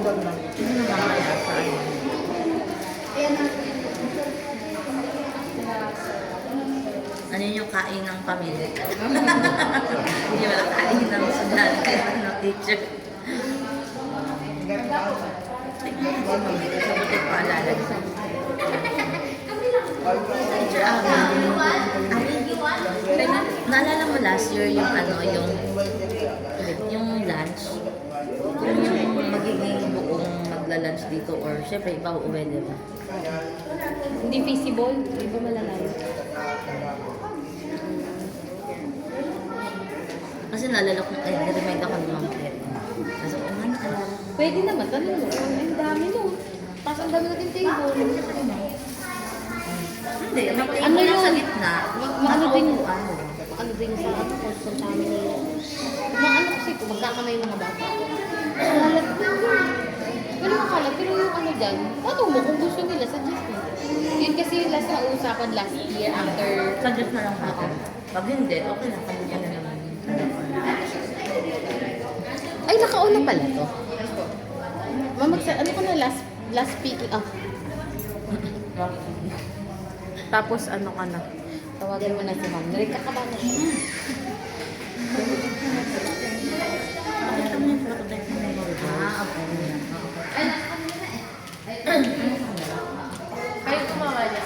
Ano yung kain ng pamilya? Hindi wala kain ng estudyante ng teacher. Sabutin pa alala. Naalala mo last year yung ano, yung lunch? Yung magiging buong magla-lunch dito or syempre ipauwi, diba? Hindi feasible, hindi ba malalayo? Kasi naalala ko, niremind ako ng mga kaya. Kasi kung ano alala. Pwede naman, tanong mo. Ang dami no. Tapos ang dami natin table. Hindi, may table Ano lang yun? sa gitna. Maano din, Ano? ano din sa constant sa amin nila. Maano kasi kung magkakamay yung mga bata. Kalat din yun. Wala makalat, pero yung ano dyan, tanong mo kung gusto nila, suggest mo. Yun kasi yung last na usapan last year after. Suggest na lang natin. Pag hindi, okay na. Kanya na naman. Ay, nakauna pala to. Ano ko na last speaking, Tapos ano ka na? Tawagan mo na si ma'am. Narika ka ba na siya?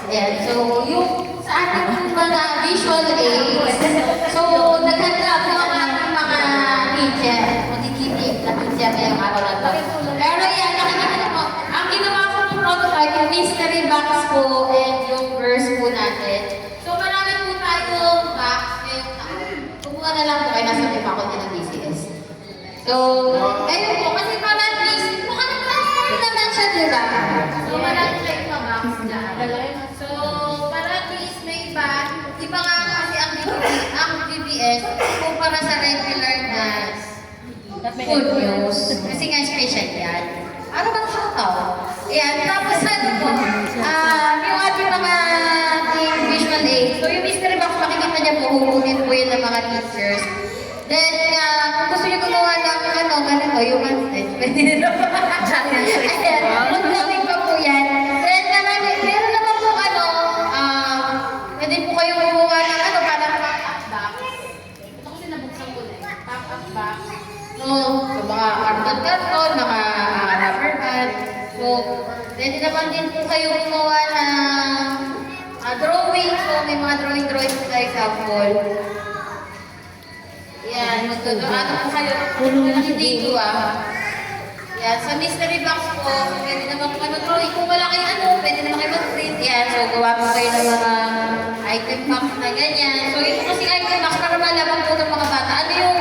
Ayan, so yung sa ating mga visual aids, so naghanda po ang ating mga teacher, magkikinig na teacher ngayong araw na to. Pero yan, nakikita mo, ang ginawa ko ng prototype, yung mystery box po and yung verse po natin. So marami po tayong box, kumuha na lang po kayo nasa may faculty ng DCS. So, kayo po, kasi para at least, mukhang nag-transfer naman siya, di ba? So marami tayong mga box dyan. So, para at least may iba, iba nga kasi ang DBS kung para sa regular na food news. Kasi nga special yan. Ano bang shoutout? Ayan, tapos ano po, yung ating mga visual aid. So yung mystery box, makikita niya po, hukunin po yun ng mga teachers. Then, kung gusto niyo gumawa ng ganito, yung one-stitch, pwede na naman. Ayan, mag-vlogging pa po yan. Then, meron naman po pwede po kayo gumawa ng parang pop-up box. Ito kasi nabuksan ko na eh, pop-up box. So, mga karton-karton, mga rubber band. So, pwede naman din po kayo gumawa ng drawing. So, may mga drawing po tayo sample. Yan, magdodorado po kayo. Hindi ko Yan, sa mystery box po, pwede naman po drawing. Kung wala kayo pwede naman kayo mag-print. Yan, so gawa po kayo ng mga item box na ganyan. So ito kasi item box para malaman po ng mga bata. Ano yung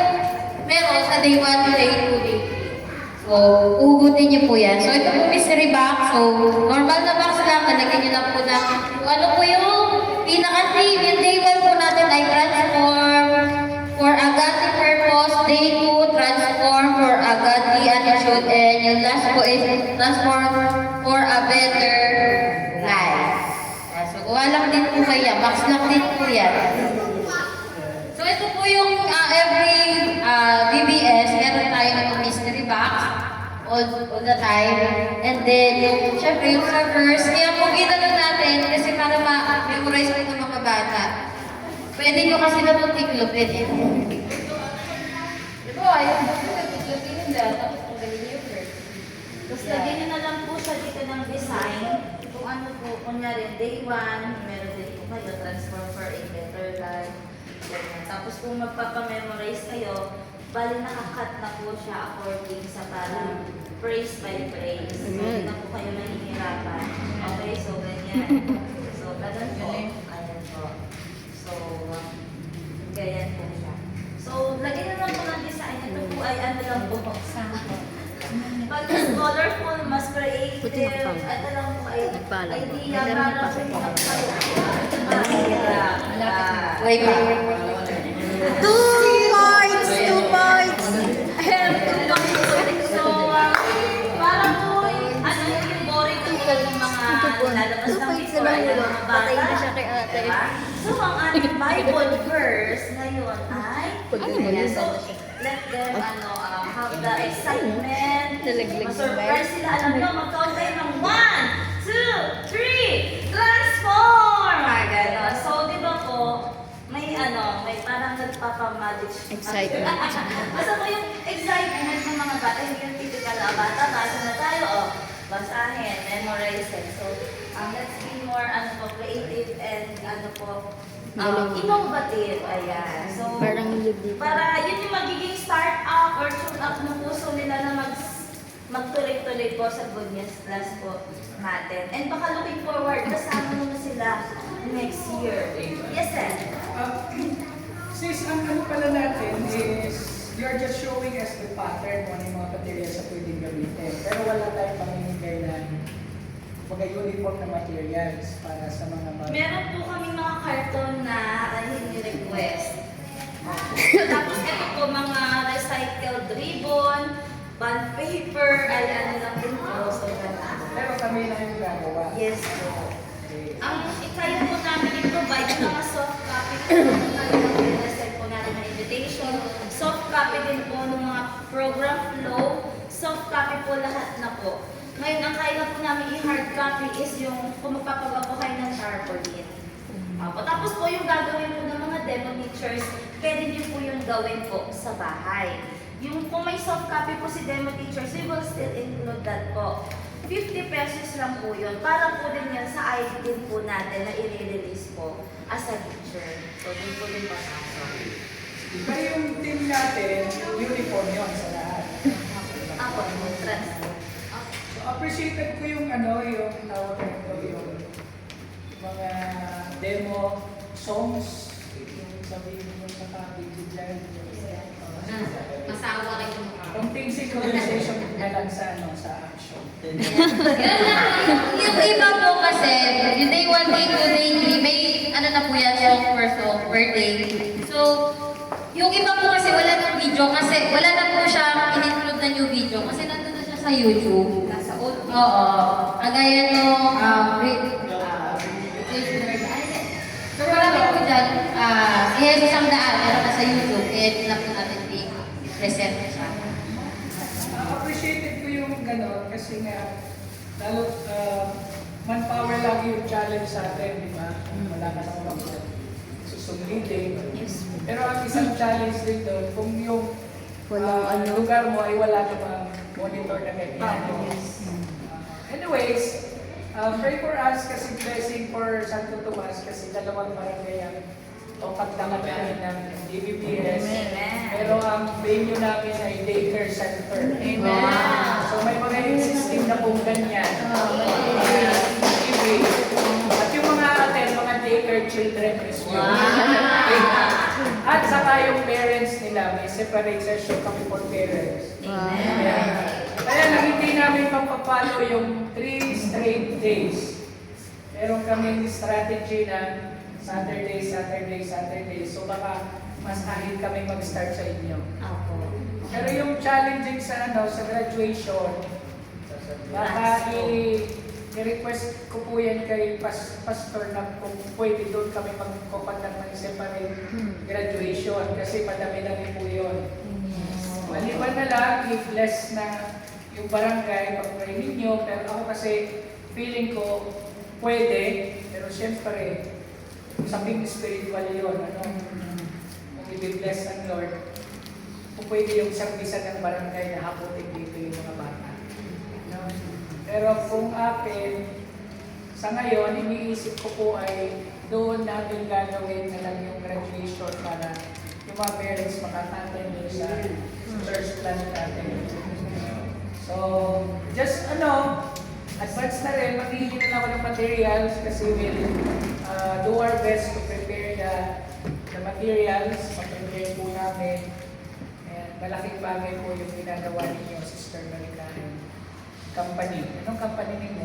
meron sa day 1 to day 2, day 3. So, uhugutin niyo po yan. So ito po mystery box. So, normal na box lang. Nalagyan niyo lang po na kung ano po yung pinaka-theme. Yung day 1 po natin ay transform for a godly purpose. Day 2, transform for a godly attitude. And yung last po is transform for a better life. So, gawa lang din po kaya. Box lang din po yan. So, ito po yung every BBS, meron tayo ng mystery box all the time. And then, syempre, yung servers, kaya po ginano natin kasi para ma-memorize po ng mga bata. Pwede nyo kasi na itong tiklopin eh. Diba, ayaw mo sa tiklopin yung data, tapos ang galing yung first. Tapos lagyan nyo na lang po siya dito ng design. Kung ano po, kunyari, day 1, meron din po kayo, transform for a better life. Ganyan. Tapos kung magpapamemorize kayo, bali nakakat na po siya according sa parang phrase by phrase. So, hindi na po kayo mahihirapan. Okay, so ganyan. So, ganun po. Ayan po. So, ganyan po siya. So, lagyan na lang po ng design. Ito po ay ano lang po. Pag mas colorful, mas creative, ito lang po ay idea para po Wait, Two points! Ahem, 2 points. So, para po, ano yung boring ng mga lalabas ng before ay mga bata. Diba? So, ang ating Bible verse ngayon ay, Ano ba yun? so, let them have the excitement. Nalaglag na Ma-surprise sila. Alam nyo, mag-count tayo ng 1, 2, 3, transform! Mga ganon. So, di ba po, may parang nagpapamagic. Excitement. Basta po yung excitement ng mga bata, hindi yung typical na bata, basa na tayo, basahin, memorize it. So, let's be more, creative and, innovative. Ayan. So, Parang libre. para yun yung magiging start up or tune up ng puso nila na magtuloy-tuloy po sa good news class po natin. And baka looking forward, kasama naman sila next year. Yes, sir. Sis, ang ano pala natin is you're just showing us the pattern kung ano yung mga materials na pwedeng gamitin. Pero wala tayong pamimigay ng mga uniform na materials para sa mga Meron po kami mga karton na request. Tapos ito po mga recycled ribbon, bond paper, ay ano lang din po. So, Pero kami na yung gagawa. yes po. Okay. Ang kaya po namin i-provide yung mga soft copy po na po natin na invitation. Soft copy din po ng mga program flow. Soft copy po lahat na po. Ngayon, ang kaya po namin i-hard copy is yung kung magpapagawa po kayo ng tarpaulin. Tapos po yung gagawin po ng mga demo teachers, pwede niyo po yung gawin po sa bahay. Yung kung may soft copy po si demo teachers, we will still include that po. 50 pesos lang po yun. Para po din yan sa ID din po natin na i-release po as a teacher. So, din po din pasasok. Pero yung team natin, uniform yun sa lahat. Ako, trans. So, appreciated ko yung yung tawag nito, yung mga demo songs, yung sabihin mo nakabigyo dyan. Masawa kayo mukha. Konting synchronization na lang sa action. Yun lang. Yung iba po kasi, yung day 1, day 2, day 3, may na po yan, song per day. So, yung iba po kasi wala ng video kasi wala na po siya in-include na new video kasi nandun na siya sa YouTube. Nasa old. Oo. Kagaya nung so marami po dyan, yes, isang daan, pero nasa YouTube, kaya na po natin i-present siya. Appreciated ko yung gano'n kasi nga, lalo manpower lagi yung challenge sa atin, di ba? Wala ka naman susundin. Pero ang isang challenge din doon, kung yung lugar mo ay wala namang monitor na ganyan. Anyways, pray for us kasi blessing for Santo Tomas kasi dalawang barangay ang pagdangat namin ng DBPS. Pero ang venue namin ay daycare center. So may mga existing na pong ganyan. At yung mga mga daycare children is At saka yung parents nila, may separate session kami for parents. Kaya lang hindi namin mapapalo yung 3 straight days. Meron kaming strategy na Saturday. So baka mas ahit kami mag-start sa inyo. Pero yung challenging sa sa graduation, baka i-request ko po yan kay pastor na kung pwede doon kami magkukondak ng separate graduation kasi madami-dami po yun. Maliban na lang, i-bless na yung barangay, pag-pray ninyo, pero ako kasi feeling ko pwede, pero siyempre, sabing spiritual yun, kung i-bless ng Lord, kung pwede yung servisan ng barangay na haputin dito yung mga bata. Pero kung akin, sa ngayon, iniisip ko po ay doon natin gagawin na lang yung graduation para yung mga parents makatatin doon sa church plan natin. So, just advance na rin, maghihingi na lang ako ng materials kasi we'll do our best to prepare the materials, mag-prepare po namin. And malaking bagay po yung ginagawa ninyo, Sister Maricano. Company. Anong company ninyo?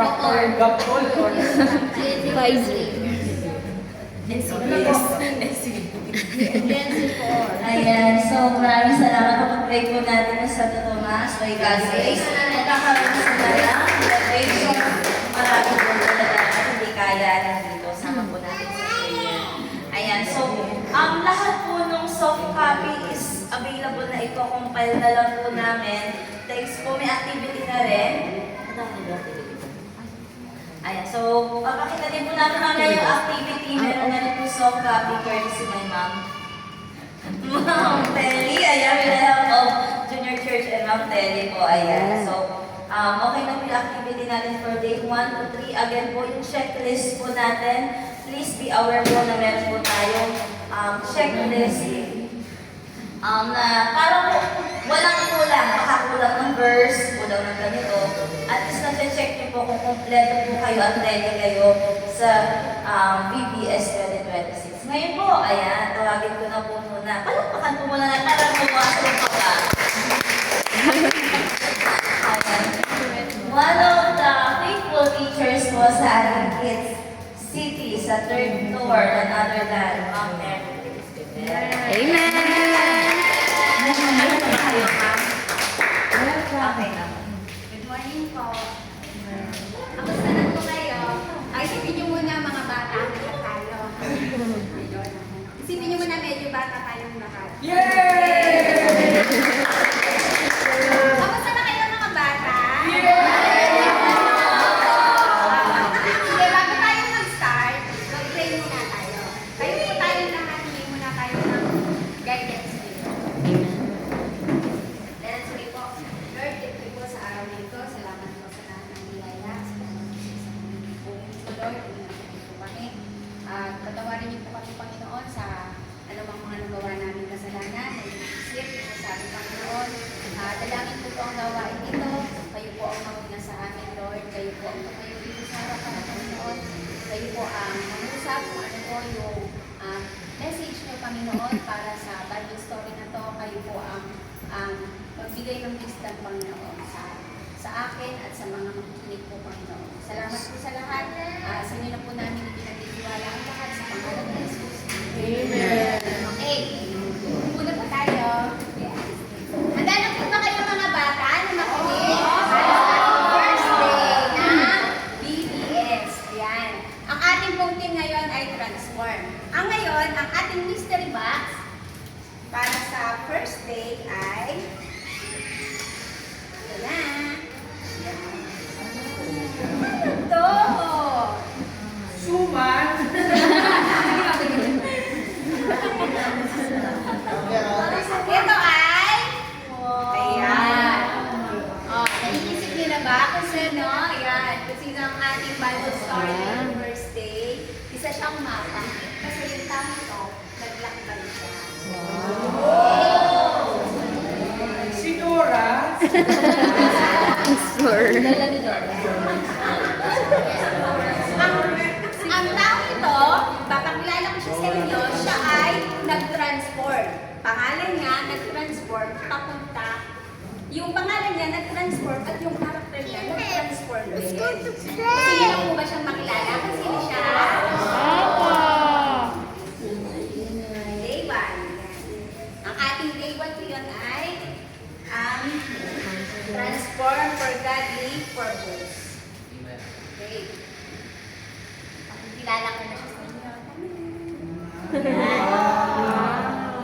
Procter & Gamble or Ayan, so maraming salamat po. Pag-pray po natin sa Santo Tomas. May God grace. Magkakaroon sa lang. Graduation. Marami po talaga hindi kaya dito. Sama po natin sa prayer. Ayan, so lahat po nung soft copy copy is available na i-compile na lang po namin. Thanks po, may activity na rin. Ayan, so papakita din po namin mamaya yung activity. Meron na rin po soft copy courtesy my mom. Ma'am Telly, ayan, with the help of Junior Church and Ma'am Telly po, ayan. So, okay na po yung activity natin for day 1 to 3. Again po, yung checklist po natin, please be aware po na meron po tayong checklist na parang po, walang kulang, makakulang ng verse, kulang ng ganito. At least na-check niyo po kung kompleto po kayo at ready kayo sa VBS 2026. Ngayon po, ayan, tawagin ko na po muna. Palakpakan po muna na parang bumasok pa ba? Ayan. One of the faithful teachers po sa ating kids city sa 3rd floor, none other than Ma'am Mary. Amen! Ano ba kayo, ma'am? Okay na. Good morning po. Kamusta na po kayo? Ay, isipin niyo muna mga bata, kaya tayo. Ayun. Isipin niyo muna medyo bata tayong lahat. Yay! Kamusta na kayo mga bata? Sige, bago tayo mag-start, mag-pray muna tayo. Kayo po tayong lahat, hindi muna tayo ng guidance dito. Let us pray po. Lord, thank you po sa araw na ito. Salamat po sa lahat ng biyaya. Salamat po sa mga po, Lord. Pinagpapit po kami. At patawarin niyo po kami, Panginoon, sa anumang mga nagawa namin kasalanan. Isip po sa aming Panginoon. Dalangin po ang gawain ito. Kayo po ang mauna sa amin, Lord. Kayo po ang tumayo dito sa harapan ng Panginoon. Kayo po ang mangusap kung ano po yung message niyo, Panginoon, para sa Bible story na to. Kayo po ang magbigay ng wisdom, Panginoon, sa akin at sa mga makikinig po, Panginoon. Salamat po sa lahat. Sa inyo na po namin ipinagtitiwala ang lahat sa pangalan ng Jesus. Amen. Okay. Muna po tayo. Yes. Handa na po ba kayo mga bata na makinig? First day na BBS. Ayan. Ang ating pong team ngayon ay Transform. Ang ngayon, ang ating mystery box para sa first day ay ito na. Ito. Suman. Ito ay ayan. Oh, naiisip niyo na ba kung sino? Ayan. Kung sino ang ating Bible story ng first day. Isa siyang mapa. Kasi yung tao ito, naglakbay siya. Si Dora. Ang tao ito, papakilala ko siya sa inyo, siya ay nag-transform. Pangalan niya, nag-transform, papunta. Yung pangalan niya, nag-transform, at yung character niya, nag-transform din. Gusto niyo na po ba siyang makilala? Kasi siya? Day 1. Ang ating day 1 ko yun ay ang transform for godly purpose. Okay. Pakikilala ko na siya sa inyo.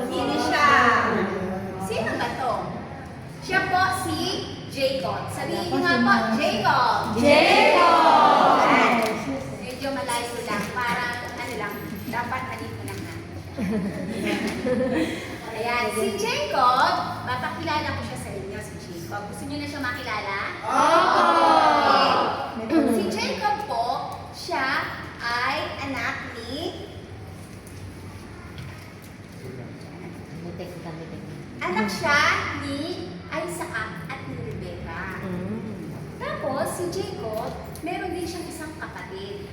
Sino siya? Sino ba to? Siya po si Jacob. Sabihin niyo nga po, Jacob! Jacob! Medyo malayo lang. Parang ano lang, dapat halito lang natin siya. Ayan, si Jacob, mapakilala ko siya sa inyo, si Jacob. Gusto niyo na siya makilala? Okay. Si Jacob po, siya ay anak ni anak siya ni Isaac at ni Rebecca. Tapos, si Jacob, meron din siyang isang kapatid.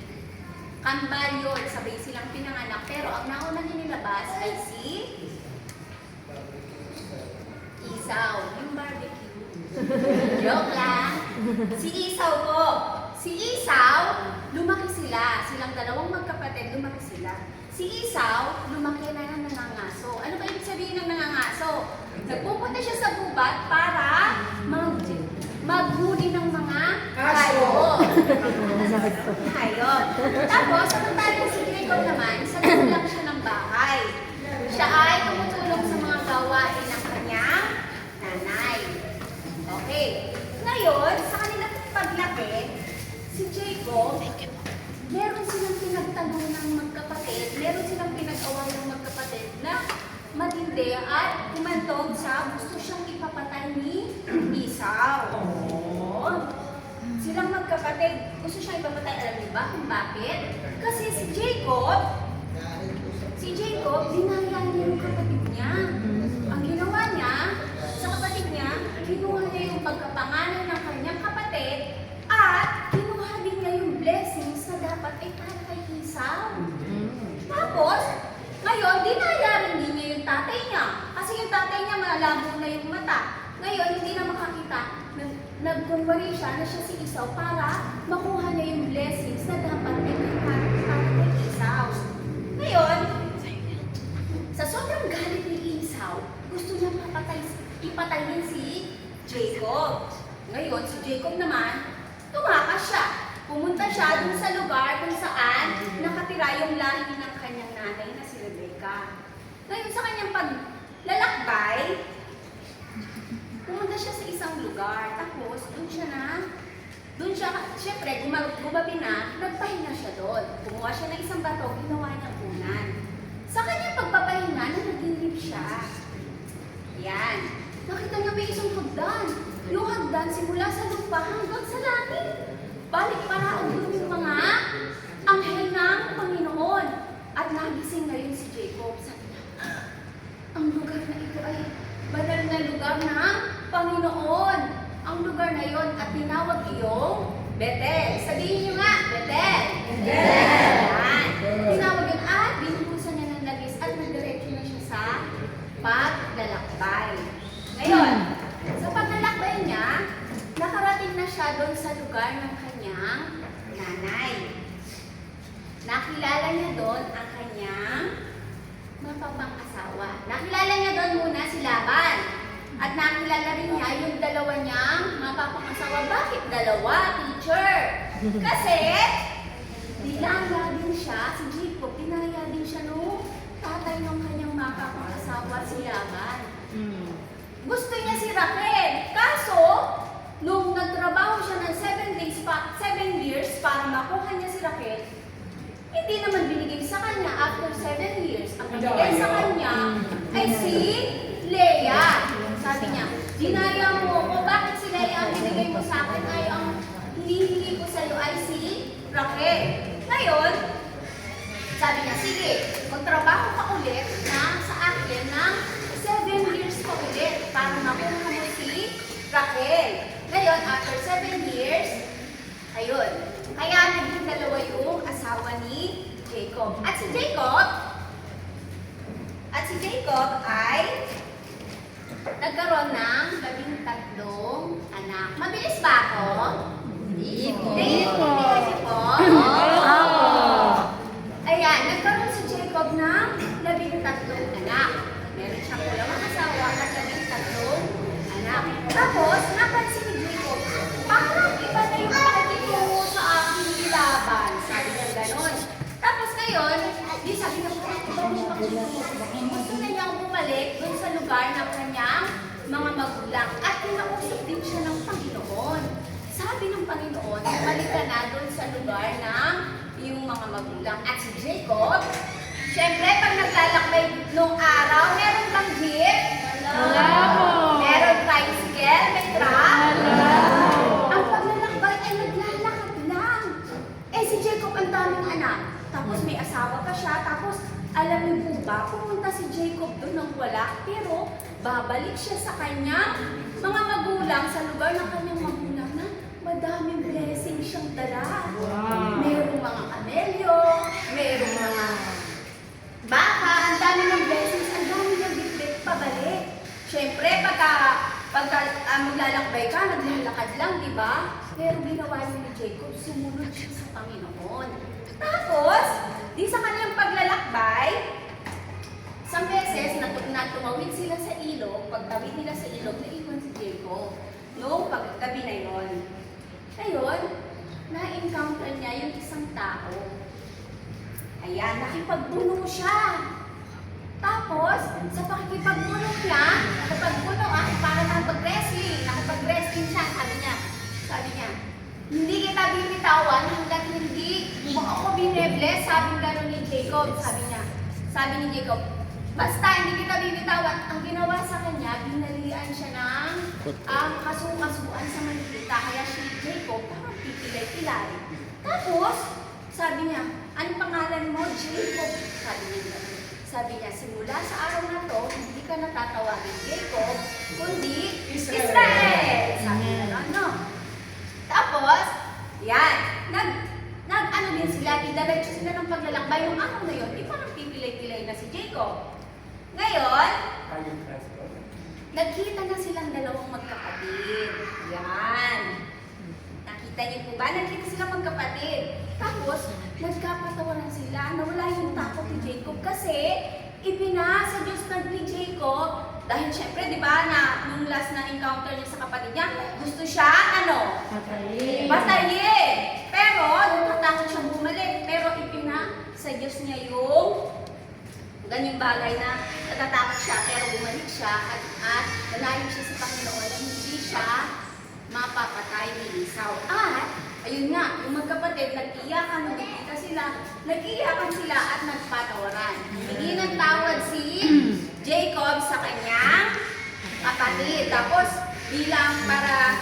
Kambal yun, sabay silang pinanganak. Pero ang nauna niya nilabas ay si Esau, yung barbecue. Joke lang. Si Esau po. Si Esau, lumaki sila. Silang dalawang magkapatid, lumaki sila. Si Esau, lumaki na ng nangangaso. Ano ba ibig sabihin ng nangangaso? Nagpupunta siya sa gubat para maghuli ng mga hayop. Hayop. Tapos, samantalang si Jacob naman, sa loob lang siya ng bahay. Siya ay tumutulong sa mga kapatid, gusto siya ipapatay. Alam niyo ba kung bakit? Kasi si Jacob, dinaya niya yung kapatid niya. Ang ginawa niya sa kapatid niya, kinuha niya yung pagkapangalan ng kanyang kapatid at kinuha din niya yung blessings na dapat ay para kay Esau. Tapos, ngayon, dinaya rin din niya yung tatay niya. Kasi yung tatay niya malabo na yung mata. Ngayon, hindi na makakita. Nag-convert siya na siya si Esau para makuha niya yung blessings na dapat ay para kay Esau. Ngayon, sa sobrang galit ni Esau, gusto niya ipatayin si Jacob. Ngayon, si Jacob naman, tumakas siya. Pumunta siya dun sa lugar kung saan nakatira yung lahi ng kanyang nanay na si Rebecca. Ngayon, sa kanyang paglalakbay, pumunta siya sa isang lugar. Tapos, syempre, gumabi na, nagpahinga siya doon. Kumuha siya ng isang bato, ginawa niyang unan. Sa kanyang pagpapahinga, nanaginip siya. Yan. Nakita niya may isang hagdan. Yung hagdan simula sa lupa hanggang sa langit. Balik para doon yung mga anghel ng Panginoon. At nagising ngayon si Jacob. Sabi niya, ang lugar na ito ay banal na lugar ng Panginoon. Ang lugar na yon at tinawag iyong Bethel. Sabihin niyo nga, Bethel. Bethel. Yan. Tinawag yun at binuhusan niya ng labis at nagdiretso na siya sa paglalakbay. Ngayon, sa paglalakbay niya, nakarating na siya doon sa lugar ng kanyang nanay. Nakilala niya doon ang kanyang mapapang-asawa. Nakilala niya doon muna si Laban. At nakilala rin niya yung dalawa niyang mapapang-asawa. Bakit dalawa, teacher? Kasi, dinaya din siya, si Jacob, dinaya din siya nung tatay ng kanyang mapapang-asawa, si Laban. Gusto niya si Raquel. Kaso, nung nagtrabaho siya ng 7 years para makuha niya si Raquel, hindi naman binigay sa kanya after 7 years. Ang binigay sa kanya ay si Leah. Sabi niya, dinaya mo ako. Bakit si Leah ang binigay mo sa akin? Ay, ang hinihingi ko sa iyo ay si Raquel. Ngayon, sabi niya, sige, magtrabaho ka ulit sa akin ng 7 years pa ulit para makuha mo si Raquel. Ngayon, after 7 years, ayun, kaya naging dalawa yung asawa ni Jacob. At si Jacob ay nagkaroon ng 13 anak. Mabilis ba ako? Hindi po. Hindi po. Ayan, nagkaroon si Jacob ng 13 anak. Meron siyang 2 asawa at 13 anak. Tapos, napansin ni Jacob, parang iba na yung pagkitungo sa aking nilaban. Sabi niya gano'n. Tapos ngayon, di sabi niya, iba mo gusto na niyang bumalik dun sa lugar ng kanyang mga magulang. At kinausap din siya ng Panginoon. Sabi ng Panginoon, balik ka na dun sa lugar ng iyong mga magulang. At si Jacob, syempre, pag naglalakbay nung araw, meron bang jeep? Wala po. Meron tricycle? May truck? Wala po. Ang paglalakbay ay naglalakad lang. Eh si Jacob ang daming anak. Tapos may asawa pa siya. Tapos alam niyo po ba, pumunta si Jacob doon ng wala. Pero babalik siya sa kanyang mga magulang, sa lugar ng kanyang magulang na madaming blessing siyang dala. Wow. Merong mga kamelyo, merong mga baka, ang dami ng blessings, ang dami niyang bitbit pabalik. Siyempre, pagka maglalakbay ka, naglalakad lang, di ba? Pero ginawa niya ni Jacob, sumunod siya sa Panginoon. Tapos, di sa kanyang paglalakbay, isang beses na tumawid sila sa ilog, pagtawid nila sa ilog, naiwan si Jacob. Noong paggabi na yon. Ngayon, na-encounter niya yung isang tao. Ayan, nakipagbuno siya. Tapos, sa pakikipagbuno niya, nakipagbuno, para nakipag-wrestling siya, sabi niya, hindi kita bibitawan hanggat hindi mo ako binebless, sabi ni Jacob, sabi ni Jacob, basta hindi kita bibitawan. Ang ginawa sa kanya, binalian siya ng Kasukasuan sa Manilita. Kaya si Jacob parang pipilay-pilay. Tapos, sabi niya, anong pangalan mo? Jacob. Sabi niya, simula sa araw na to, hindi ka natatawagin Jacob, kundi Israel. Sabi niya, no? Tapos, yan, nag-ano din sila, didiretso sila ng paglalakbay. Yung araw na yun, di parang pipilay-pilay na si Jacob. Ngayon, nagkita na silang dalawang magkapatid. Yan. Nakita niyo po ba? Nagkita silang magkapatid. Tapos, nagkapatawanan sila. Nawala yung takot ni Jacob kasi ipinasa Diyos ni Jacob. Dahil syempre, di ba, na nung last na encounter niya sa kapatid niya, gusto siya, Patayin. Pero, natatakot siyang bumalik. Pero ipinasa Diyos niya yung ganyang bagay na natatakot siya, pero bumalik siya at nanalig siya sa Panginoon na hindi siya mapapatay ni Esau. At, ayun nga, yung magkapatid, nag-iyakan sila at nagpatawaran. Hindi ng tawad si Jacob sa kanyang kapatid. Tapos, bilang para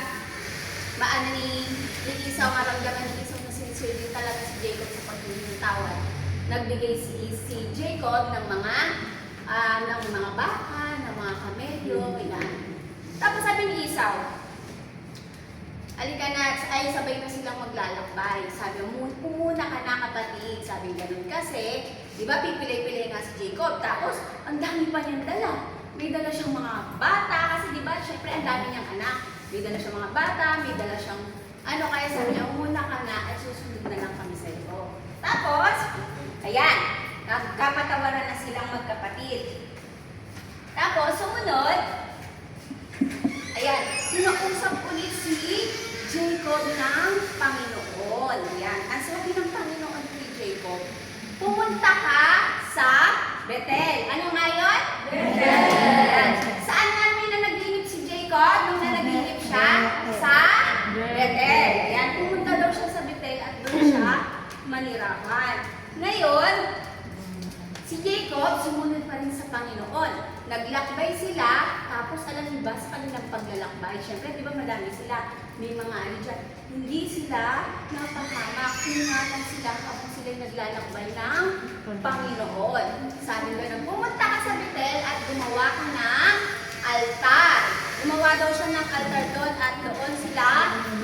maano ni Esau, maramdaman ni Esau na sincere din talaga si Jacob sa paghingi ng tawad. Nagbigay si Jacob ng mga baka, ng mga kamelyo, yan. Tapos sabi ni Esau, alika na, ay sabay na silang maglalakbay. Sabi mo, umuna ka na kapatid. Sabi ganun kasi, di ba pipilay-pilay nga si Jacob. Tapos, ang dami pa niyang dala. May dala siyang mga bata, kasi di ba, syempre ang dami niyang anak. May dala siyang mga bata, may dala siyang, kaya sabi niya, umuna ka na at susunod na lang kami sa iyo. Tapos, ayan, nagkapatawaran na silang magkapatid. Tapos, sumunod, ayan, sinausap ulit si Jacob ng Panginoon. Ayan, ang sabi ng Panginoon kay Jacob, pumunta ka sa Bethel. Ano nga yun? Bethel. Ayan. Saan namin na nag-iinip si Jacob nung nanaginip siya? Sa Bethel. Ayan, pumunta daw siya sa Bethel at doon siya manirahan. Ngayon, si Jacob sumunod pa rin sa Panginoon. Naglakbay sila, tapos alam niyo ba sa kanilang paglalakbay, syempre di ba madami sila, may mga dyan, hindi sila napahamak, hinatan sila kapag sila naglalakbay ng Panginoon. Sabi ko na, pumunta ka sa Bethel at gumawa ka ng altar. Gumawa daw siya ng altar doon at doon sila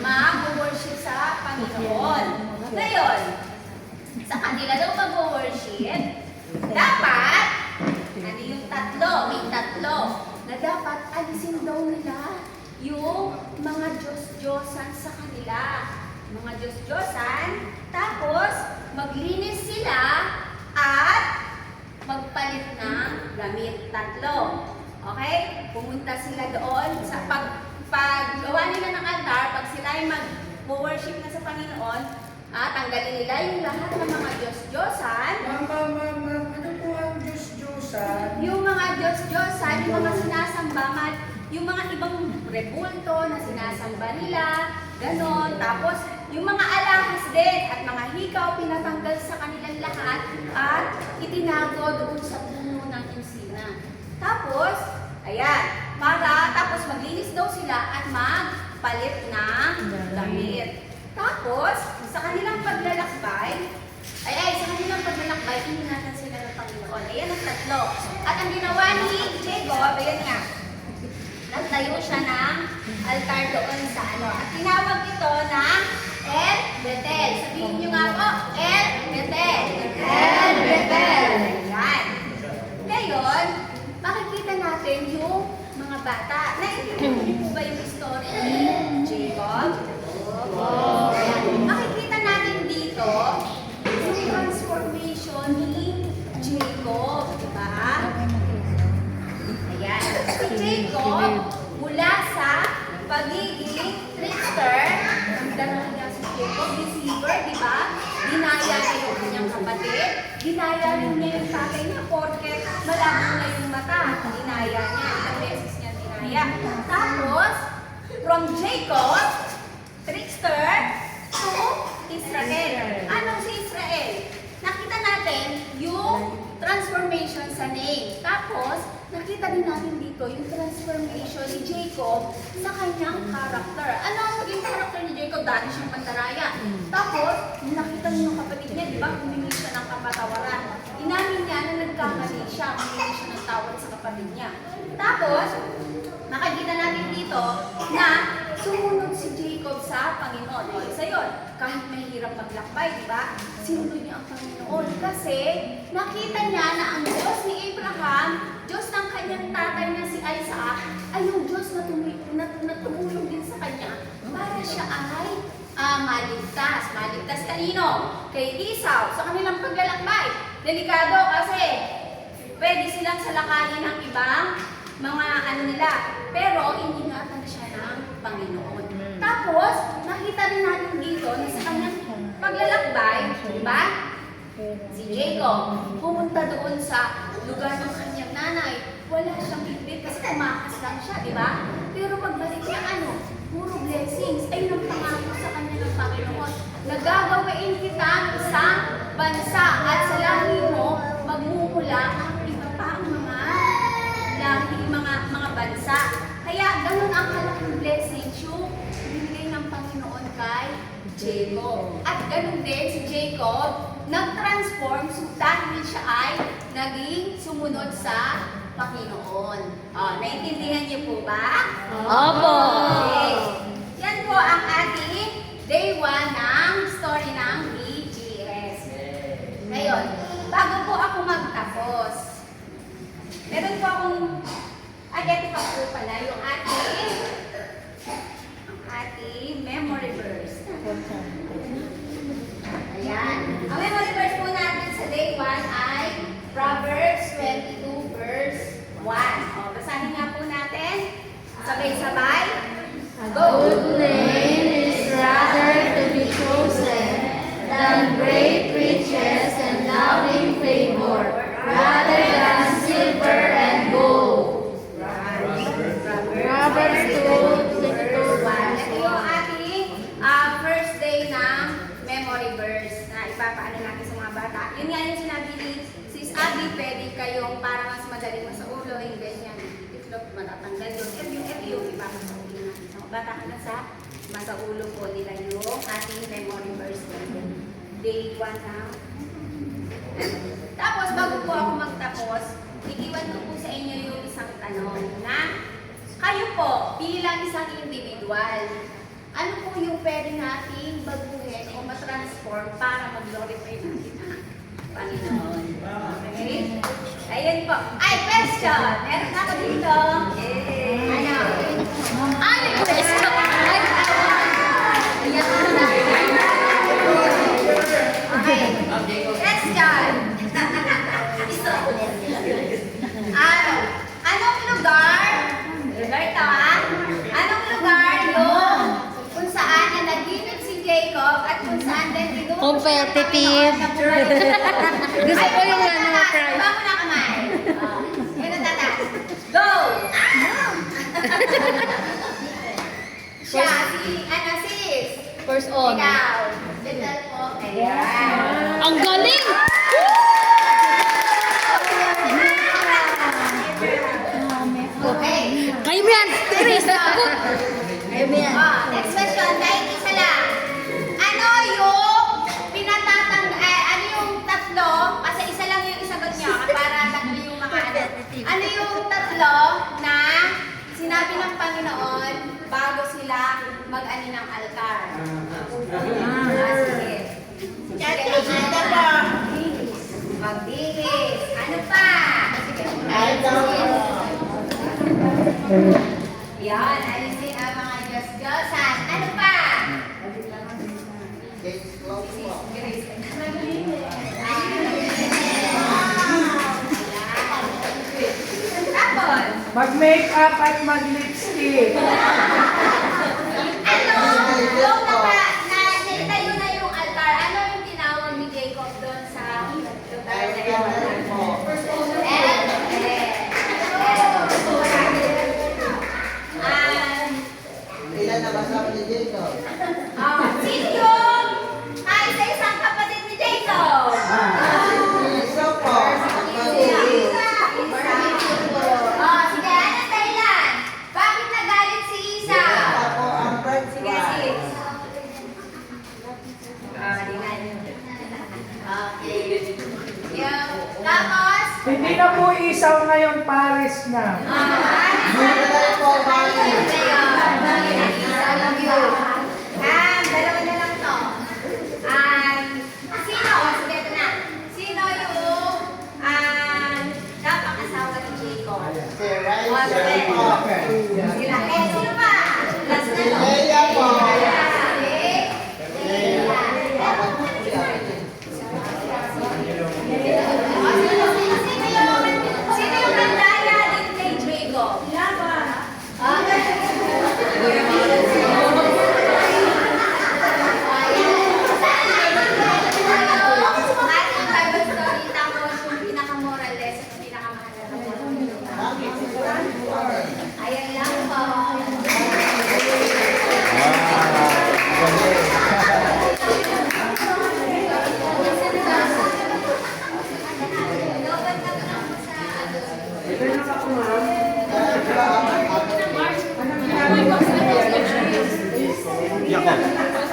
mag-worship sa Panginoon. Ngayon, sa kanila daw mag-worship, dapat, yung tatlo, na dapat alisin daw nila yung mga Diyos-Diyosan sa kanila. Mga Diyos-Diyosan, tapos maglinis sila at magpalit ng damit. Tatlo. Okay? Pumunta sila doon sa paggawa nila ng altar, pag sila ay mag-worship na sa Panginoon, tanggalin nila yung lahat ng mga Diyos-Diyosan. Ano po ang Diyos-Diyosan? Yung mga Diyos-Diyosan, yung mga sinasamba, yung mga ibang rebulto na sinasamba nila, ganon. Tapos, yung mga alahas din at mga hikaw, pinatanggal sa kanilang lahat at itinago doon sa puno ng insina. Tapos, ayan, tapos maglinis daw sila at magpalit ng damit. Tapos, sa kanilang paglalakbay, iningatan sila ng Panginoon. Ayan ang tatlo. At ang ginawa ni Jacob, ayan nga, nagtayo siya ng altar doon sa At tinawag ito na El Bethel. Sabihin niyo nga po, El Bethel. El Bethel. Ayan. Ngayon, makikita natin yung mga bata. Naintindihan niyo po ba yung story ni Jacob? Ayan. Makikita natin dito yung transformation ni Jacob, diba? Ayan. Si Jacob, mula sa pagiging trickster, ang dalawa niya si Jacob, deceiver, diba? Dinaya niya yung kanyang kapatid, dinaya rin niya yung tatay niya, porket malabo na yung mata. Dinaya niya, ilang beses niya dinaya. Tapos, from Jacob, trickster, to Israel. Anong si Israel? Nakita natin yung transformation sa name. Tapos, nakita din natin dito yung transformation ni Jacob sa kanyang character. Ano ang naging character ni Jacob? Dati siyang pandaraya. Tapos, nakita niyo yung kapatid niya, di ba? Humingi siya ng kapatawaran. Inamin niya na nagkamali siya, humingi siya ng tawad sa kapatid niya. Tapos, nakikita natin dito na sumunod si Jacob sa Panginoon. O, isa yun. Kahit mahirap maglakbay, di ba? Sinunod niya ang Panginoon kasi nakita niya na ang Diyos ni Abraham, Diyos ng kanyang tatay na si Isaac, ay yung Diyos na tumulong din sa kanya para siya ay maligtas. Maligtas kanino? Kay Esau, sa kanilang paglalakbay. Delikado kasi pwede silang salakayin ng ibang mga ano nila. Pero iningatan siya ng Panginoon. Tapos, nakita rin natin dito na sa kanyang paglalakbay, di ba? Si Jacob, pumunta doon sa lugar ng kanyang nanay. Wala siyang bitbit kasi tumakas lang siya, di ba? Pero pagbalik niya, puro blessings. Ayun ang pangako sa kanya ng Panginoon. Nagagawain kita ng isang bansa at sa lahi mo, magmumula ang iba pang mga lahi, mga bansa. Kaya ganun ang kalaking blessings yung binigay ng Panginoon kay Jacob. At ganun din si Jacob, nag-transform dahil siya ay naging sumunod sa Panginoon. Naintindihan niyo po ba? Opo. Okay. Yan po ang ating day 1 ng story ng BGS. Ngayon, bago po ako magtapos, meron po akong, ito pa po pala yung ating memory verse. Ayan. Ang memory verse po natin sa day 1 ay Proverbs 22 verse 1. Basahin nga po natin. Sabay-sabay. Go! Good name is rather to be chosen than great riches and lasting favor, rather than silver and gold. Proverbs 2:22. Ito yung ating first day ng memory verse na ipapaano natin sa mga bata. Yun nga yung sinabi ni Sis Abby, pwede kayong para mas madali mo sa ulo, yung ganyan. Itlog, matatanggal yung yung iba sa ulo natin. Sa mga bata ka na sa ulo po nila yung ating memory verse day 1 na. Tapos, bago po ako magtapos, iiwan ko po sa inyo yung isang tanong na kayo po, bilang isang individual, ano po yung pwede nating baguhin o matransform para mag-glorify natin ang Panginoon? Okay? Ayun po. Ay, question! Meron ako dito. Ano? Ay, question! Ay, okay. Question! Anong lugar? Anong lugar yung kung saan na naginip si Jacob at kung saan din tinutulog Competitive. Gusto ko yung ano, prize. Iba mo na kamay. Yun ang tatas. Go! Siya, sis. First on. Ikaw. Little po. Ayan. Ang galing! Okay. Kayo mo yan! Chris! Next question, dahil isa lang. Ano yung ano yung tatlo, kasi isa lang yung isagot niyo, para tatlo yung makaano. Ano yung tatlo na sinabi ng Panginoon bago sila mag-ani ng altar? Sige. Magbihis. Ano pa? Yan, alisin ang mga Diyos-Diyosan. Ano pa? Tapos, Mag-make up at mag-lipstick. yung naitayo na yung altar, ano yung tinawag ni Jacob doon sa lugar na yun? Ilan na kasama ni Jacob? Sino yung sa isang kapatid ni Jacob? Isa po. Hindi na po isaw ngayon, Paris na. Dalawa na lang to. Sino? Sige, ito na. Sino yung napakasawa ni Jacob? Si Rice Walker. Walker. Sino pa? Last na to. Leia po. Sino yung kandaya din kay Jacob? Ating Bible story, tapos yung pinaka-moral lesson, yung pinakamahalaga. Ayan lang po. Lobat na lang po sa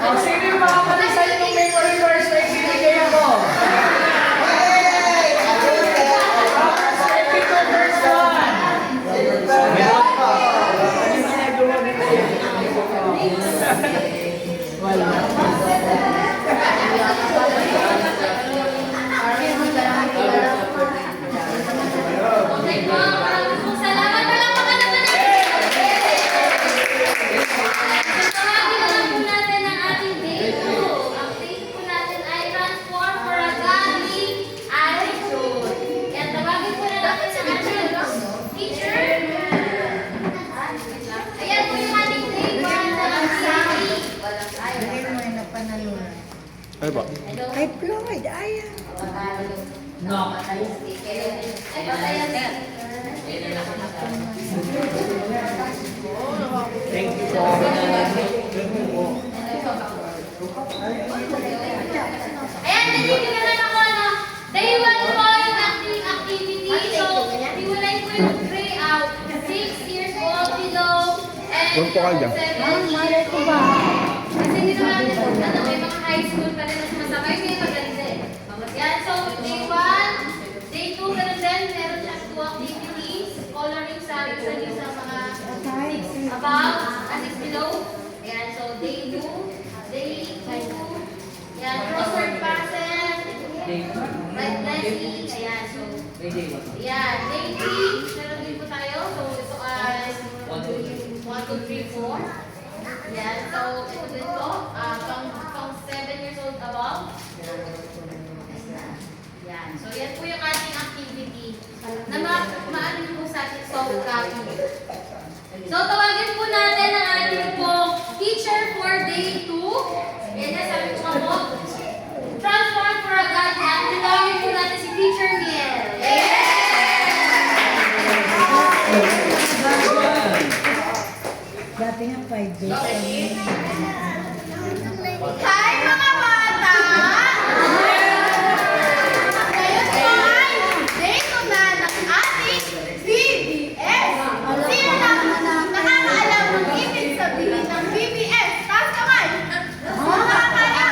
O, sino yung makapalisan yung memory verse na ibibigay ako? Proverbs 22 verse 1. Meron po. Salamat na lang mga naman Tawagin na lang po natin ang ating day 2. Ang day 2 po natin ay transform for a godly attitude. Kaya tawagin po na natin ang ating teacher. Ayan po yung ating day 1 na activity. Ay ba? Ay, Floyd, ayan. No. Ay, patayan na. Ayan, nandito naman ako, ano. Day 1 po yung activity. So, hiwalay po yung gray out. 6 years old below. And Doon po kayo dyan. 7 years old. Kasi hindi naman natin, ano, may mga high school pa rin na sumasama. Yung may maganda eh. Yan, so, day 1, day 2, ganun din. Meron siyang 2 activities. Coloring sa mga 6 above, 6 below. Ayan, so, day 2, day 2. Yan, crossword puzzle. Right, Leslie. Ayan, so, yan, day 3. Meron din po tayo. So, ito ay 1, 2, 3, 4. Yan, so, ito din po. Pang 7 years old above. Yan. So, yan po yung ating activity na maano po sa ating soft copy. So, tawagin po natin ang ating pong teacher for day 2. Yan na, sabi ko nga po. Transform for a God. Tawagin po natin si Teacher Miel. Dati nga 5 days. Hi mga bata! Ngayon po ay day 2 na ng ating BBS. Sino na nakakaalam ng ibig sabihin ng BBS? Taas kamay! Nakakaalam!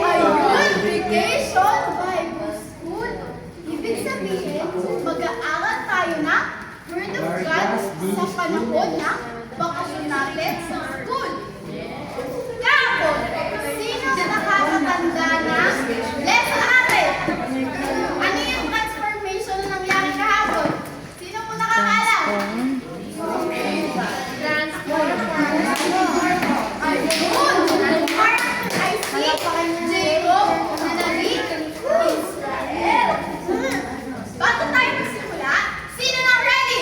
Ayun, Vacation Bible School. Ibig sabihin, mag-aaral tayo na Word of God sa panahon na bakasyon natin sa school. Kahapon, sino nakakatanda na lesson natin? Ano yung transformation na nangyari kahapon? Sino po nakakaalam? Ayun! Part ay si Jacob na naging Israel. Bago tayo magsimula, sino na ready?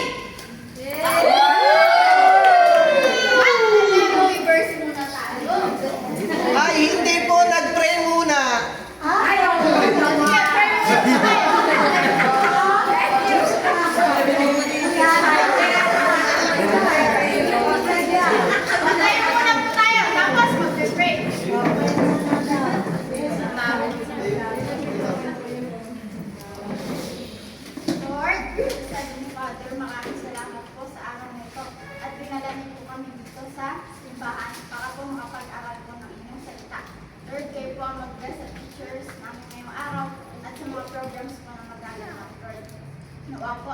Ang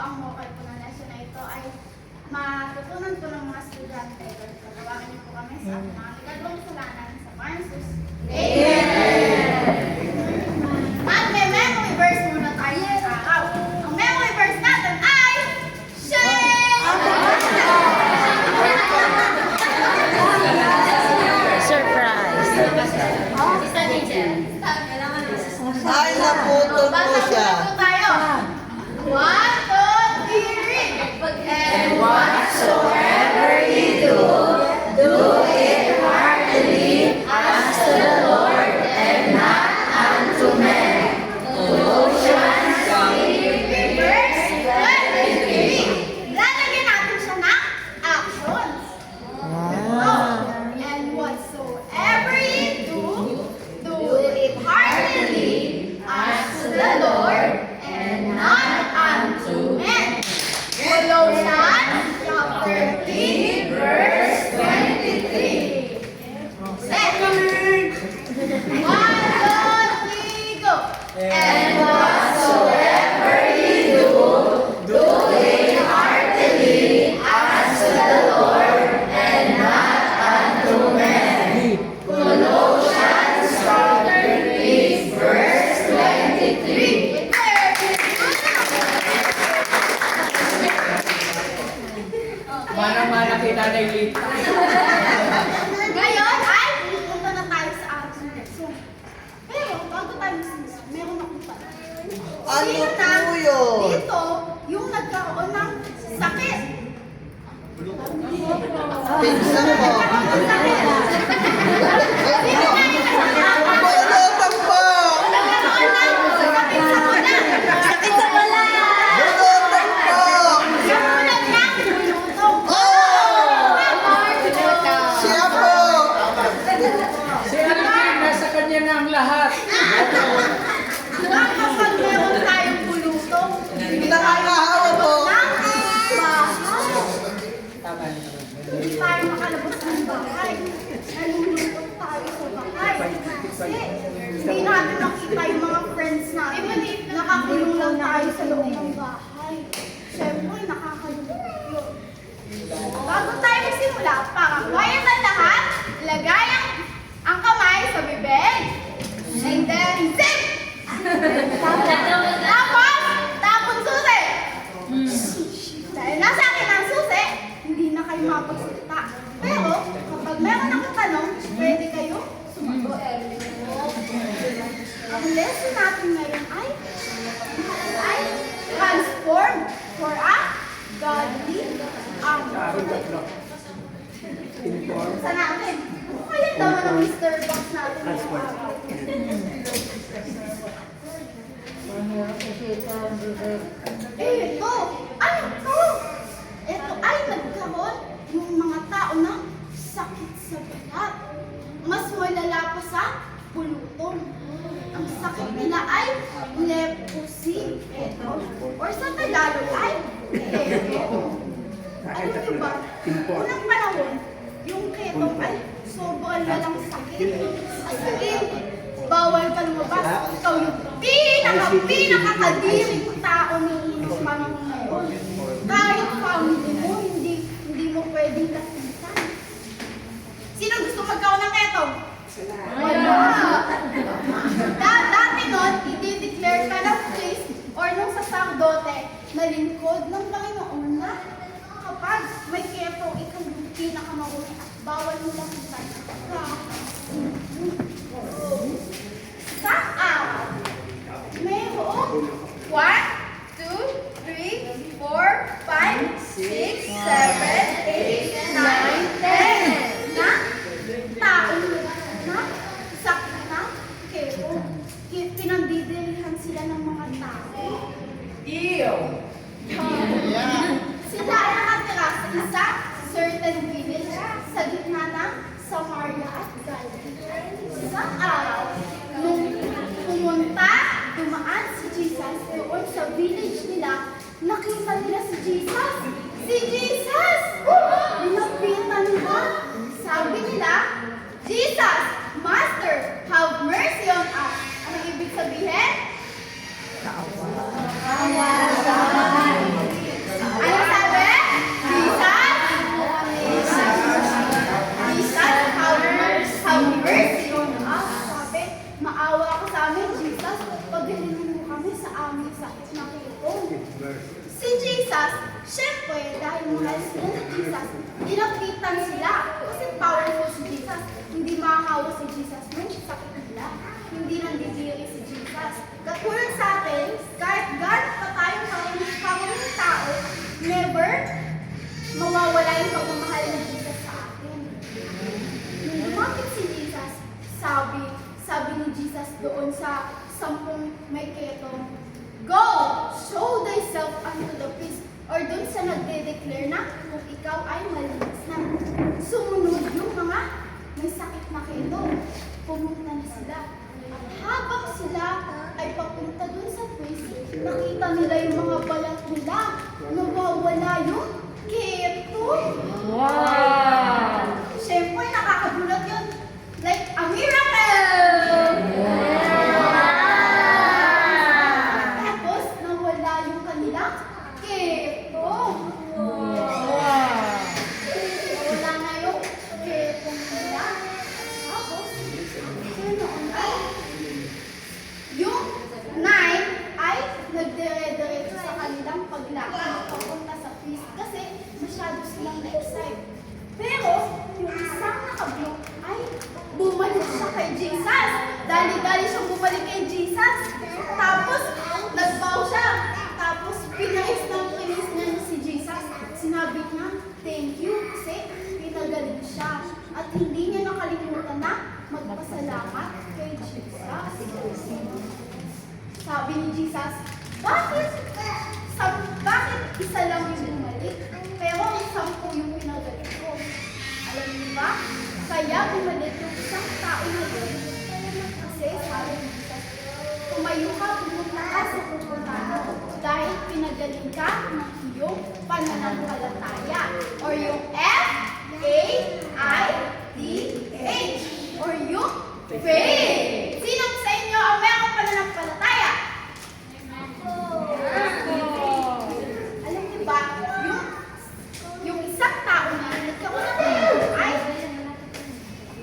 ang mukha po ng lesson na ito ay matutunan po ng mga estudyante. Pagawain niyo po kami sa mga ligadong kasalanan sa Pansus. At may memory verse muna tayo sa araw. Ang memory verse natin ay Surprise! Ay, naputol po siya. tayo. 1, 2, 3, read. And whatsoever ye do, do it heartily as to the Lord and not unto men. Colossians 3, verse 23. Lalagyan natin siya ng actions. And whatsoever ye do, do it heartily as to the Lord and not unto men. Colossians chapter 3, verse 23. Second. 1, 2, 3, go. And whatsoever ye do, do it heartily as to the Lord and not unto men. Colossians chapter 3, verse 23. Mana-mana kay Nanay Lita. Ngayon ay pupunta na tayo sa ating lesson. Pero bago tayo magsimula, meron akong tanong. Ano Sino po na yun? dito yung nagkaroon ng sakit? Pinsan mo. Sino na yung nagkaroon Balotang po! sakit sa wala? Sakit sa wala! Balotang po! Simulan ng bulutong. Siya po! Si Alvin, nasa kanya na ang lahat. Kapag meron tayong bulutong, Nakakahawa po. Tama. Hindi tayo makalabas ng bahay. Nalulungkot tayo sa bahay. Kasi hindi natin makita yung mga friends natin. Nakakulong lang tayo sa loob ng bahay. Siyempre, nakakalungkot yun. Bago tayo magsimula, para quiet ang lahat, ilagay ang kamay sa bibig. And then, zip! Tapos susi! Dahil nasa akin ang susi, hindi na kayo mapagsalita. Pero, kapag meron akong tanong, pwede kayo sumagot. Ang lesson natin ngayon ay transform for a godly outcome. Sa natin, kaya naman ang Mr. Box natin ngayong araw. Ito! Ano to? Ito ay nagkaroon ng mga tao na sakit sa balat. Mas malala pa sa pulutong. Ang sakit nila ay leprosy. Or sa Tagalog ay keto. Alam niyo ba, unang panahon, yung keto ay sobrang lalang sakit. As in, bawal ka lumabas. Ikaw yung pinakakadiring tao ni panahon ngayon. Kahit family mo, hindi mo pwedeng lasitan. Sino gusto magkaroon ng keto? Wala! Dati nun, i-declare ka ng priest or ng sacerdote na lingkod ng Panginoon na kapag may keto, ikaw yung pinakamauni at bawal mo lang isan. Sa araw, mayroong 1, 2, 3, 4, 5, 6, 7, 8, 9, 10 na taong na sakit na keto. Pinandidilihan sila ng mga tao. Ew! Sila ay nakatira sa isa certain village sa gitna ng Samaria at Galilee. Isang araw, nung dumaan si Jesus doon sa village nila, nakita nila si Jesus! Si Jesus! Nilapitan mahal sila ni Jesus, inapitan sila. Kasi powerful si Jesus. Hindi makahawa si Jesus nung sakit nila. Hindi nandidiri si Jesus. Katulad sa atin, kahit gaano pa tayong kawang tao, never mawawala yung pagmamahal ng Jesus sa atin. Nung lumapit si Jesus, sabi ni Jesus doon sa 10 may ketong, "Go! Show thyself unto the priest." Or doon sa nagde-declare na kung ikaw ay malinis na. Sumunod yung mga may sakit na keto. Pumunta na sila. At habang sila ay papunta doon sa priest, nakita nila yung mga balat nila. Nawawala yung keto. Wow! Siyempre, nakakagulat yun. Like a miracle! Tapos, nawala yung kanilang keto. Nawala na yung keto nila. Tapos, ganoon ay, yung 9 ay nagdire-diretso sa kanilang paglakad papunta sa feast kasi masyado silang na-excite. Pero, yung isang nakablock ay bumalik siya kay Jesus. Dali-dali siyang bumalik kay Jesus. Tapos, nagbaw siya. Tapos, pinais niya si Jesus. Sinabi niya, thank you, kasi pinagaling siya. At hindi niya nakalimutan na magpasalamat kay Jesus. Sabi ni Jesus, bakit isa lang yung bumalik? Pero 10 yung pinagaling ko. Alam niyo ba? Kaya bumalik yung isang tao na yun. Kasi sabi ni Jesus, tumayo ka, pumunta ka sa pupuntahan dahil pinagaling ka ng iyong pananampalataya. Or yung F-A-I-T-H. Or yung faith. Sino sa inyo ang mayroong pananampalataya? Alam niyo ba, yung isang tao na nagkaroon ng ay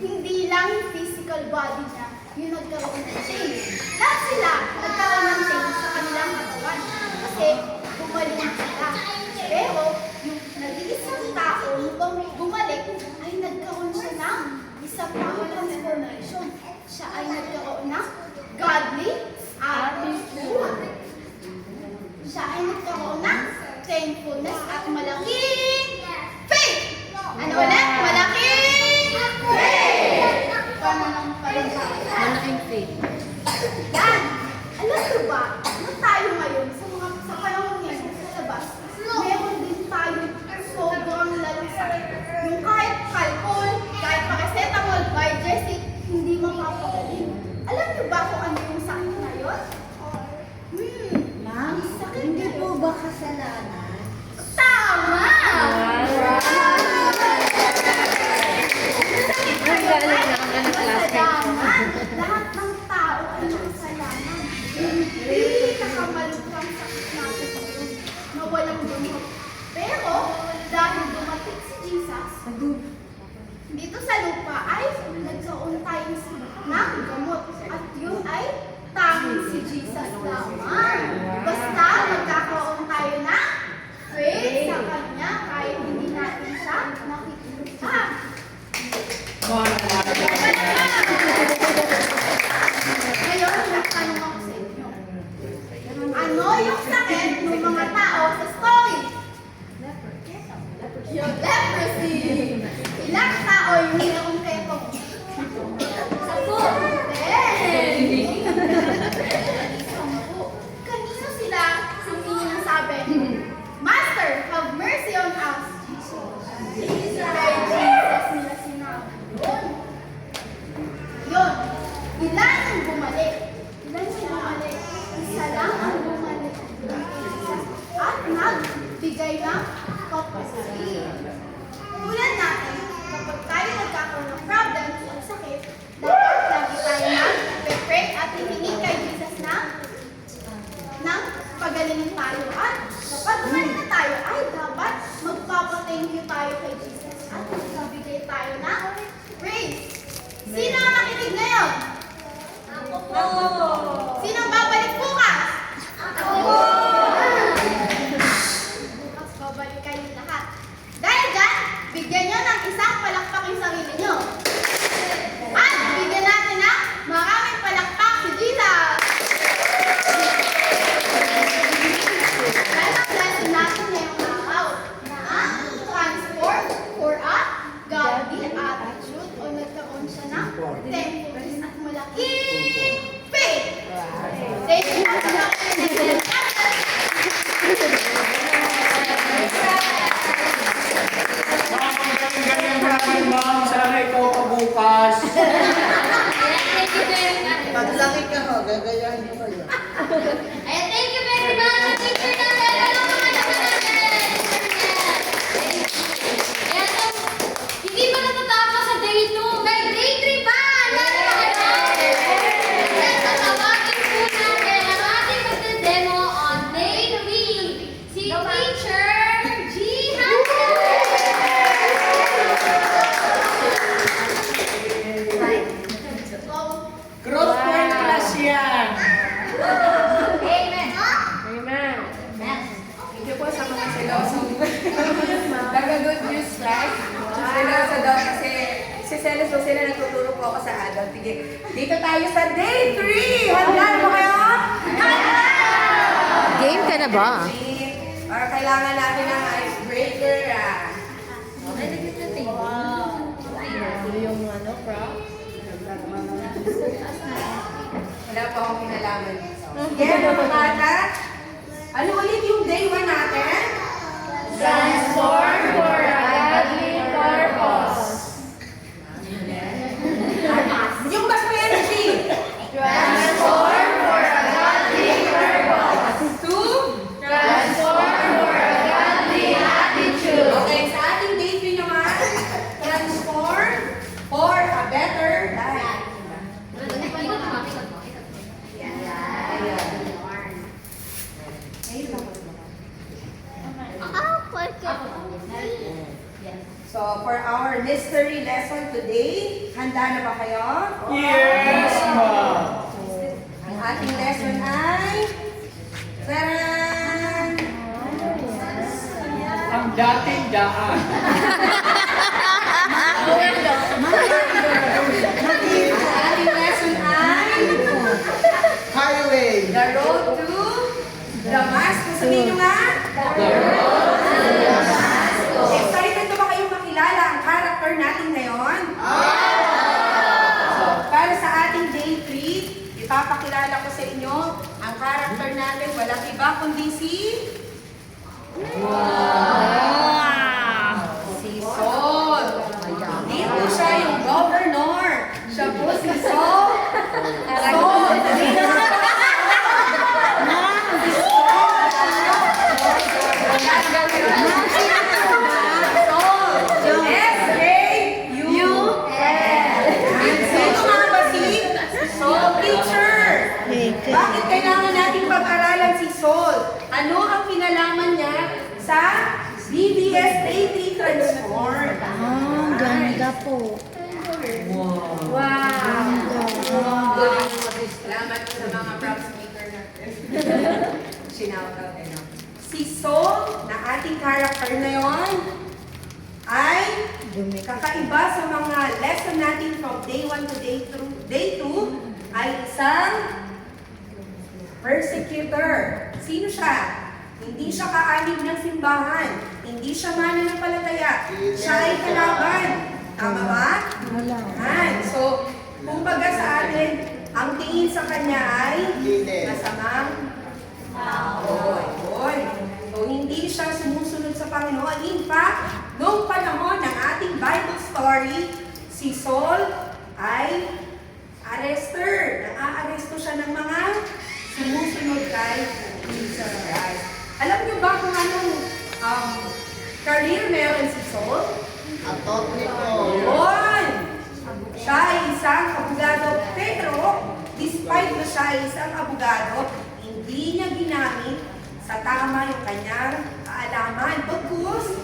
hindi lang yung physical body niya yung nagkaroon ng change. Lahat sila nagkaroon ng change sa kanilang katawan kasi bumalik sila. Pero yung nag-iisang tao nung bumalik ay nagkaroon siya ng isa pang transformation. Siya ay nagkaroon ng godly attitude. Siya ay nagkaroon ng thankfulness at malaking faith. Ano ulit? Malaking faith. Pananampalataya. Malaking faith. Yan. Alam niyo ba, na tayo ngayon sa panahon ngayon sa labas, meron din tayo sobrang lalong sakit. Yung kahit calpol, kahit paracetamol, Biogesic, hindi mapapagaling. Alam niyo ba kung ano yung sakit na yun? Ma'am, hindi po ba kasalanan? Tama! Ang galing na ang klase. Kasalanan. Lahat ng tao ay makasalanan. Hindi kakamalukang sakit natin ngayon na walang gamot. Pero, dahil dumating si Jesus, dito sa lupa ay nagkaroon tayo ng gamot. At yun ay tanging si Jesus lamang. Basta magkakaroon tayo ng faith sa Kanya kahit hindi natin siya nakikita. Ngayon, nagtanong ako sa inyo. Ano yung sakit ng mga tao sa story? Yung leprosy. Ilang tao yung mayroong keto? 10. 10. Kanino sila ang inyong sabi? Master, have mercy on us. Kay Jesus nila sinabi. Yun. Ilan ang bumalik? Ilan ang bumalik? Isa lang ang bumalik. At nagbigay ng prophecy. Tulad natin, kapag tayo nagkakaroon ng problems o sakit, dapat lagi tayo nag-pray at hihingi kay Jesus ng pagalingin tayo. At kapag gumaling na tayo, ay dapat magpapa-thank you tayo kay Jesus at magbibigay tayo ng praise. Sino ang nakinig ngayon? Ako po. Sino ang babalik bukas? Ako po. Bukas babalik kayo lahat. Right? Seryoso daw kasi selos daw sila nagtuturo po ako sa adult. Sige, dito tayo sa day 3! Handa na ba kayo? Game ka na ba? Or kailangan natin ng icebreaker. Okay, nagit na tayo. Yung ano, crowd? Wala pa akong kinalaman. Sige, mga bata. Ano ulit yung day 1 natin? Transform for a godly purpose. Yung mas may energy. Transform for a godly purpose. 2. Transform for a godly attitude. Okay, sa ating day 3 naman, transform for a better life. So, for our mystery lesson today, handa na ba kayo? Yes, ma'am. Ang ating lesson ay... Taran! Ang dating daan. Ang ating lesson ay... Highway. The road to Damascus. Sabihin nyo nga? Excited na ba kayong makilala ang character natin ngayon? Para sa ating day 3, ipapakilala ko sa inyo ang character natin. Walang iba kundi si... Si Saul. Hindi po siya yung governor. Siya po si Saul. Saul. Bakit kailangan natin pag-aralan si Saul? Ano ang kinalaman niya sa BBS 83 Transform? Ganda po. Wow! Salamat po sa mga props speaker natin. Sinautal kayo. Si Saul, na ating character na yon, ay kakaiba sa mga lesson natin from day 1 to day 2, ay isang persecutor. Sino siya? Hindi siya kaanib ng simbahan. Hindi siya mananampalataya. Siya ay kalaban. Tama ba? Yan. So, kumbaga sa atin, ang tingin sa kanya ay masamang tao. Yun. So, hindi siya sumusunod sa Panginoon. In fact, noong panahon ng ating Bible story, si Saul ay arrester. Nang-aaresto siya ng mga sumusunod kay Jesus Christ. Alam niyo ba kung anong career meron si Saul? Yun! Siya ay isang abogado, pero despite na siya ay isang abogado, hindi niya ginamit sa tama yung kanyang kaalaman. Bagkus,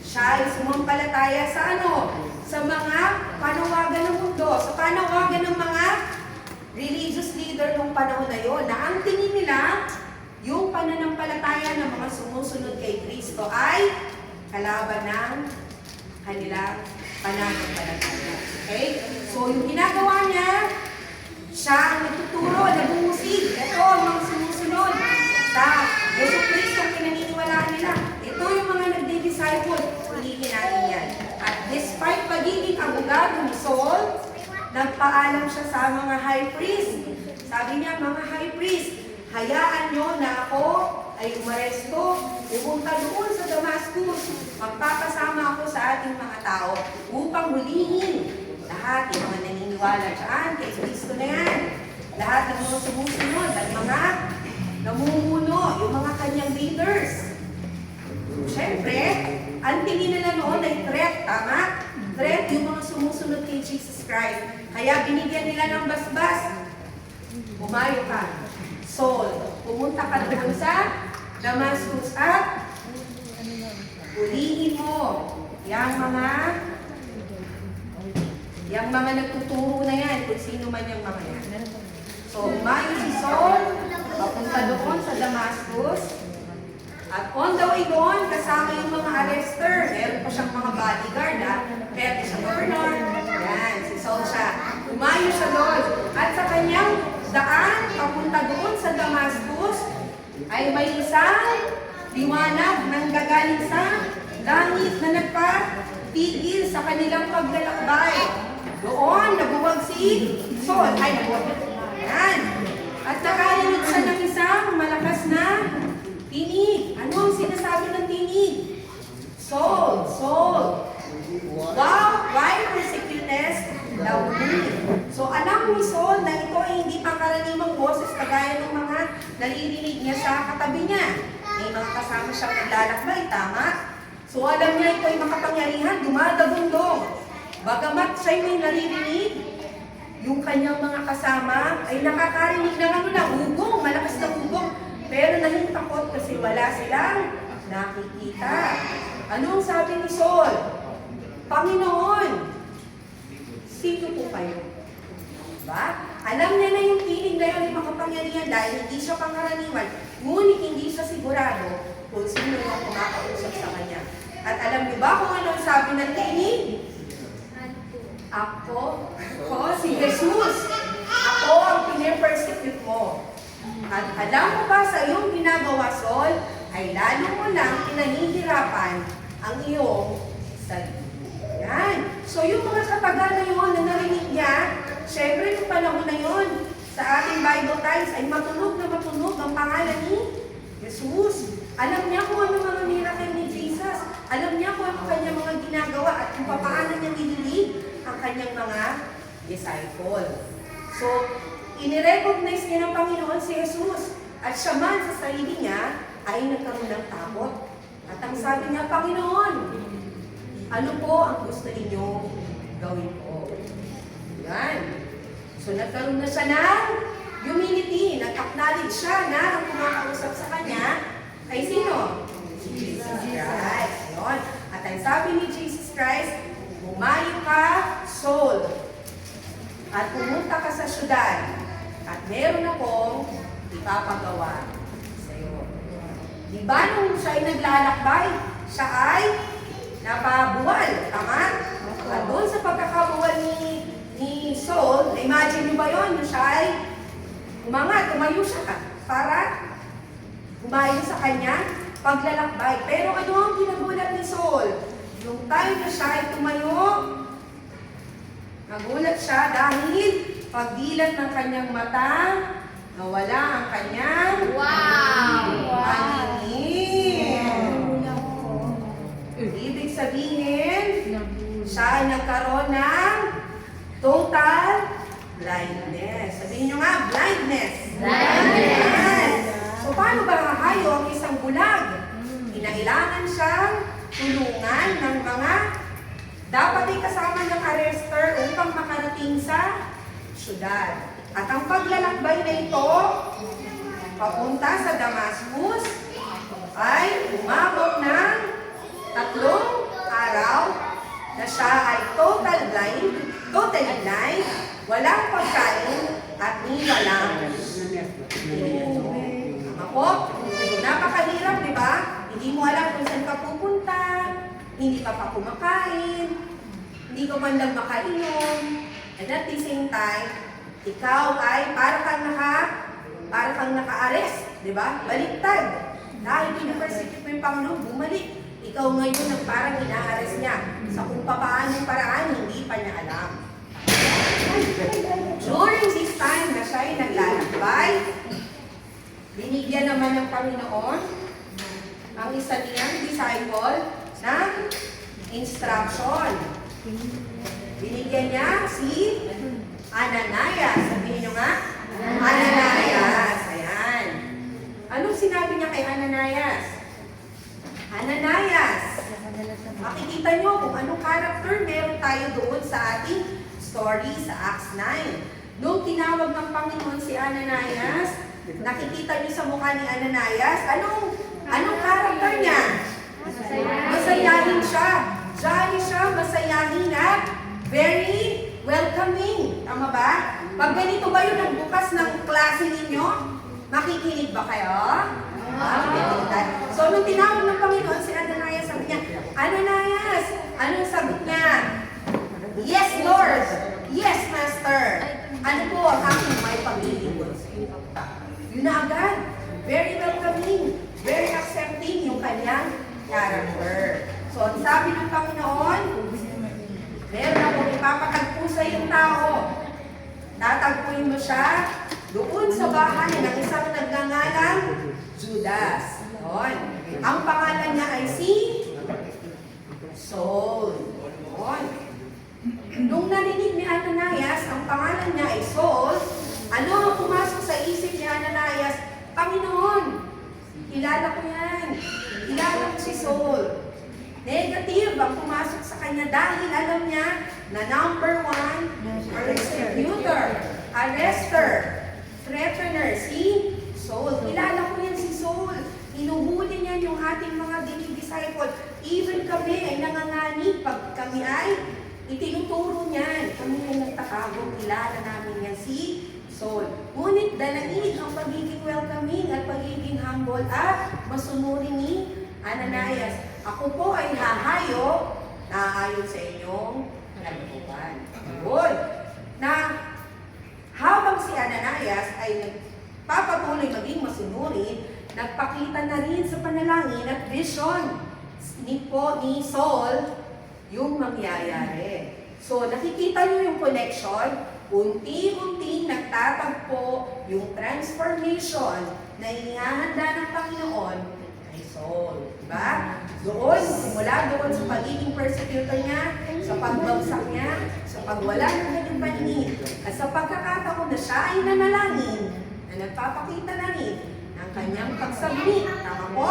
siya ay sumampalataya sa ano? Sa mga panawagan ng mundo, sa panawagan ng mga religious leader nung panahon na yon, na ang tingin nila, yung pananampalataya ng mga sumusunod kay Kristo ay kalaban ng kanilang pananampalataya. Okay? So, yung ginagawa niya, siya ang nagtuturo, nag-uusig. Ito ang mga sumusunod sa Yesu Kristo ang pinaniniwalaan nila. Ito yung mga nagdi-disciple. Ulitin natin yan. At despite pagiging abogado ni Saul, nagpaalam siya sa mga high priest. Sabi niya, mga high priest, hayaan nyo na ako ay umaresto, pupunta doon sa Damascus, magpapasama ako sa ating mga tao upang hulihin lahat ng mga naniniwala dyan kay Kristo na yan. Lahat ng mga sumusunod at mga namumuno, yung mga kanyang leaders. Siyempre, ang tingin nila noon ay threat, tama? Threat yung mga sumusunod kay Jesus Christ. Kaya binigyan nila ng basbas. Umayo ka. Saul, pumunta ka doon sa Damascus at ulihin mo yung mga nagtuturo na yan, kung sino man yung mga yan. So, umayo si Saul, papunta doon sa Damascus, at on the way doon, kasama yung mga arrester, meron pa siyang mga bodyguard. ay may isang liwanag nang gagaling sa langit na nagpatigil sa kanilang paglalakbay. Doon, nabuwag si Sol. Ay, nabuwag. Yan. At nakarinig siya ng isang malakas na tinig. Ano ang sinasabi ng tinig? Saul, Saul. Wow, why persecutest thou me? So alam ni Saul na ito ay hindi pangkaraniwang boses kagaya ng mga naririnig niya sa katabi niya. May mga kasama siyang naglalakbay, tama? So alam niya ito ay makapangyarihan, dumadagundong. Bagamat siya'y may naririnig, yung kanyang mga kasama ay nakakarinig ng ano na, ugong, malakas na ugong. Pero nahitakot kasi wala silang nakikita. Ano ang sabi ni Saul? Panginoon, sino po kayo? Diba? Alam niya na yung tinig na yun ay makapangyarihan dahil hindi siya pangkaraniwan, ngunit hindi siya sigurado kung sino yung kumakausap sa kanya. At alam niyo ba kung ano ang sabi ng tinig? Ako si Jesus. Ako ang pinipersecute mo. At alam mo ba sa iyong ginagawa, Saul, ay lalo mo lang pinahihirapan ang iyong sarili. Yan. So yung mga kataga na yun na narinig niya, syempre yung panahon na yun, sa ating Bible times ay matunog na matunog ang pangalan ni Jesus. Alam niya kung ano mga miracle ni Jesus. Alam niya kung ano kanyang mga ginagawa at kung paano niya nililig ang kanyang mga disciple. So, inirecognize niya ng Panginoon si Jesus. At siya man sa sarili niya ay nagkaroon ng takot. At ang sabi niya, Panginoon, ano po ang gusto ninyo gawin ko? Yan. So, nagkaroon na siya ng humility. Nag-acknowledge siya na ang kumakausap sa kanya ay sino? Jesus Christ. Yun. At ang sabi ni Jesus Christ, bumayo ka, Saul, at pumunta ka sa syudad, at meron akong ipapagawa sa iyo. Di ba nung siya ay naglalakbay, siya ay napabuwal, tama? At doon sa pagkakabuwal ni Saul, imagine niyo ba yun? Siya ay tumayo siya para humayo sa kanya paglalakbay. Pero ano ang kinagulat ni Saul? Yung time na siya ay tumayo, nagulat siya dahil pagdilat ng kanyang mata, nawala ang kanyang paningin. Ibig sabihin, siya ay nagkaroon ng total blindness. Sabihin nyo nga, blindness. Blindness. So, paano ba hahayo ang isang bulag? Kinailangan siyang tulungan ng mga dapat ay kasama ng arrester upang makarating sa syudad. At ang paglalakbay na ito, papunta sa Damascus, ay umabot ng 3 araw na siya ay totally blind, walang pagkain, at walang ako, napakahirap, di ba? Hindi mo alam kung saan ka pupunta, hindi ka pa kumakain, hindi ka man lang makainom, and at the same time, ikaw ay para kang naka-arrest, di ba? Baliktad. Dahil pinapersecute mo yung Panginoon, bumalik. Ikaw ngayon ang parang ina-arrest niya sa kung papaanong paraan, hindi pa niya alam. During this time na siya ay naglalakbay, binigyan naman ng Panginoon ang isa niyang disciple ng instruction. Binigyan niya si Ananias. Sabihin niyo nga, Ananias. Ayan. Anong sinabi niya kay Ananias? Ananias. Makikita niyo kung anong character meron tayo doon sa ating story sa Acts 9. Nung tinawag ng Panginoon si Ananias, nakikita niyo sa mukha ni Ananias, anong character niya? Masayahin siya. Jolly siya, masayahin at very welcoming. Tama ba? Pag ganito ba yung nagbukas ng klase ninyo, makikinig ba kayo? So, nung tinawag ng Panginoon si Ananias, sabi niya, Ananias, anong sagot niya? Yes, Lord. Yes, Master. Ano po ang aking may paglilingkod sa iyo? Yun na agad. Very welcoming. niyo ba siya? Doon sa bahay ng isang nagngangalang Judas. Yun. Ang pangalan niya ay si Saul. Yun. Nung narinig ni Ananias, ang pangalan niya ay Saul, ano ang pumasok sa isip ni Ananias? Panginoon, kilala ko yan. Kilala ko si Saul. Negative ang pumasok sa kanya dahil alam niya na number 1, persecutor, arrester, threatener, si Saul. Kilala ko yan si Saul. Inuhuli niya yung ating mga disciple. Even kami ay nanganganib pag kami ay itinuturo niyan. Kami ay nagtakago. Kilala namin yan si Saul. Ngunit dalaig ang pagiging welcoming at pagiging humble at masunurin ni Ananias. Ako po ay hahayo na ayon sa inyong kalooban. Yun. Na habang si Ananias ay nagpapatuloy maging masunurin, nagpakita na rin sa panalangin at vision ni Saul yung mangyayari. So nakikita niyo yung connection, unti-unting nagtatagpo yung transformation na inihahanda ng Panginoon kay Saul. Diba? Doon, simula doon sa pagiging persecutor niya, sa pagbagsak niya, sa pagwala ng kanyang paningin, at sa pagkakataon na siya ay nanalangin, na nagpapakita na rin ng kanyang pagsabit, tama po,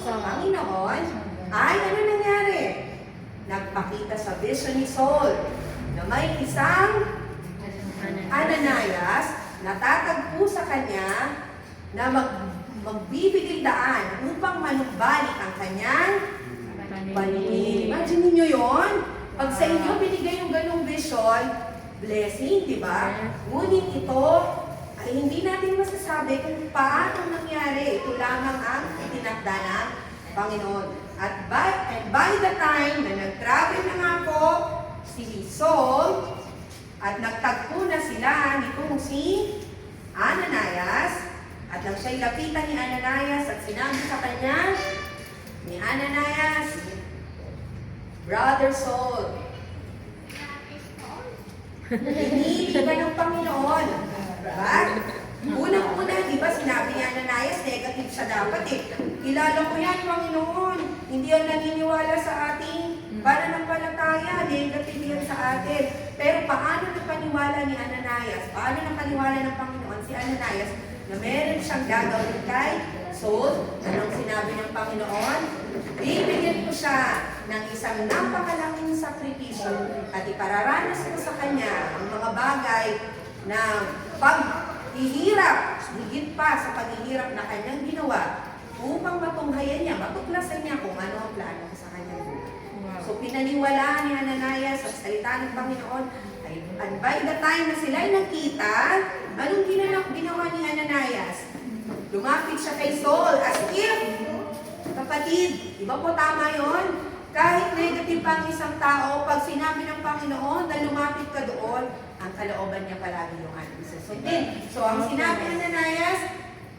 sa Panginoon, ay ano nangyari? Nagpakita sa vision ni Saul na may isang Ananias na tatagpo sa kanya na magbibigay daan upang manumbalik ang kanyang paningin. Imagine niyo yon. Pag sa inyo binigay yung ganung vision, blessing, di ba? Ngunit ito ay hindi natin masasabi kung paano nangyari. Ito lamang ang itinakda ng Panginoon. At by the time na nag-travel na nga po si Saul at nagtagpo na sila nitong si Ananias, at nang siya'y lapitan ni Ananias at sinabi sa kanya ni Ananias, Brother Saul, pinili ka ng Panginoon. Diba? Unang-una, di ba sinabi ni Ananias, negative siya dapat eh. Kilala ko yan, Panginoon. Hindi yan naniniwala sa ating pananampalataya. Negative yan sa atin. Pero paano napaniwala ni Ananias? Paano napaniwala ng Panginoon si Ananias na meron siyang gagawin kay Saul? Anong sinabi ng Panginoon? Bibigyan ko siya ng isang napakalaking sakripisyo at ipararanas ko sa kanya ang mga bagay na paghihirap, higit pa sa paghihirap na kanyang ginawa upang matunghayan niya, matuklasan niya kung ano ang plano sa kanyang buhay. So pinaniwalaan ni Ananias sa salita ng Panginoon. And by the time na sila ay nagkita, anong ginawa ni Ananias? Lumapit siya kay Saul as if, kapatid, di ba po tama yon? Kahit negative pa ang isang tao, pag sinabi ng Panginoon na lumapit ka doon, ang kalooban niya palagi yung ating susundin. So ang sinabi ni Ananias,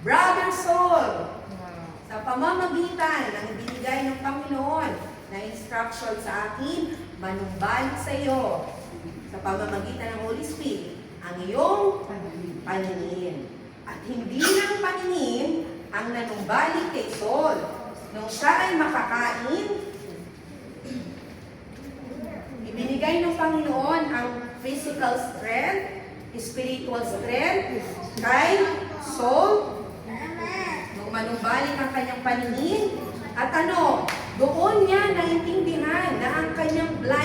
Brother Saul, sa pamamagitan ng ibinigay ng Panginoon na instruction sa akin, manumbalik sa iyo sa pamamagitan ng Holy Spirit ang iyong paningin. At hindi lang paningin ang nanumbalik kay Saul. Nung siya ay makakain, ibinigay ng Panginoon ang physical strength, spiritual strength kay Saul. Nung manumbalik ang kanyang paningin, at doon niya naintindihan na ang kanyang blind